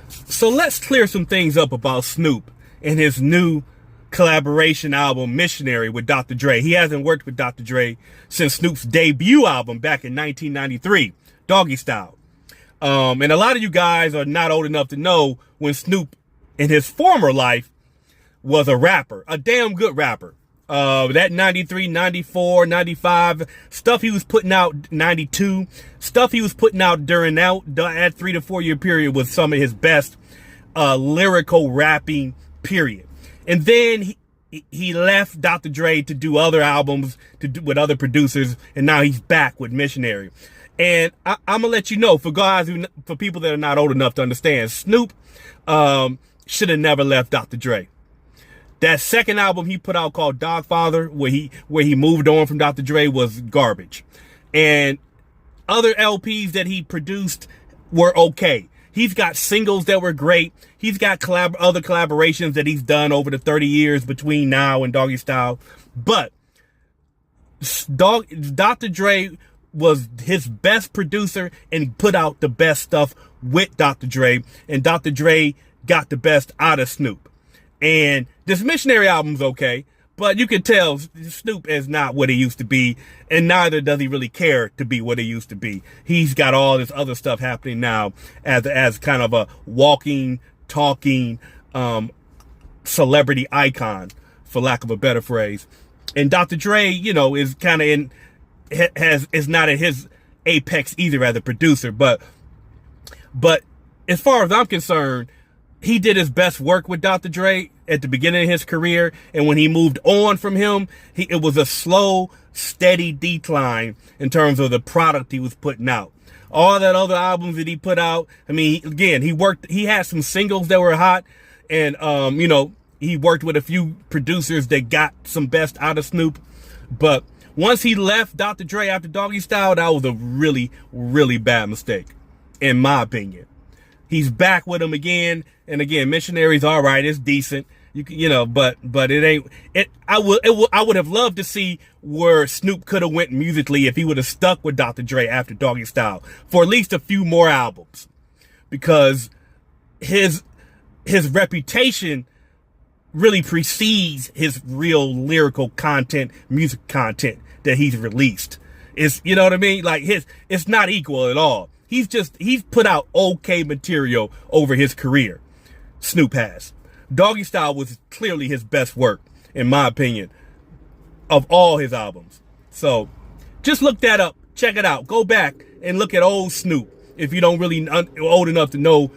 So let's clear some things up about Snoop and his new collaboration album, Missionary, with Dr. Dre. He hasn't worked with Dr. Dre since Snoop's debut album back in 1993, Doggy Style. And a lot of you guys are not old enough to know when Snoop in his former life was a rapper, a damn good rapper. That 93, 94, 95 stuff he was putting out, 92 stuff he was putting out during that 3 to 4 year period was some of his best lyrical rapping period. And then he left Dr. Dre to do other albums with other producers, and now he's back with Missionary. And I'm gonna let you know, for people that are not old enough to understand, Snoop should have never left Dr. Dre. That second album he put out called Dogfather, where he moved on from Dr. Dre, was garbage. And other LPs that he produced were okay. He's got singles that were great. He's got other collaborations that he's done over the 30 years between now and Doggy Style. But Dr. Dre was his best producer and put out the best stuff with Dr. Dre. And Dr. Dre got the best out of Snoop. And this Missionary album's okay, but you can tell Snoop is not what he used to be, and neither does he really care to be what he used to be. He's got all this other stuff happening now as kind of a walking, talking celebrity icon, for lack of a better phrase. And Dr. Dre, is kind of is not at his apex either as a producer, but as far as I'm concerned, he did his best work with Dr. Dre at the beginning of his career. And when he moved on from him, it was a slow, steady decline in terms of the product he was putting out. All that other albums that he put out, I mean, again, he had some singles that were hot, and, he worked with a few producers that got some best out of Snoop. But once he left Dr. Dre after Doggy Style, that was a really, really bad mistake, in my opinion. He's back with him again, and again, Missionary's all right. It's decent, but it ain't. I would have loved to see where Snoop could have went musically if he would have stuck with Dr. Dre after Doggy Style for at least a few more albums, because his reputation really precedes his real lyrical content, music content that he's released. It's, you know what I mean? Like it's not equal at all. He's put out okay material over his career. Snoop has. Doggy Style was clearly his best work, in my opinion, of all his albums. So just look that up. Check it out. Go back and look at old Snoop if you don't really old enough to know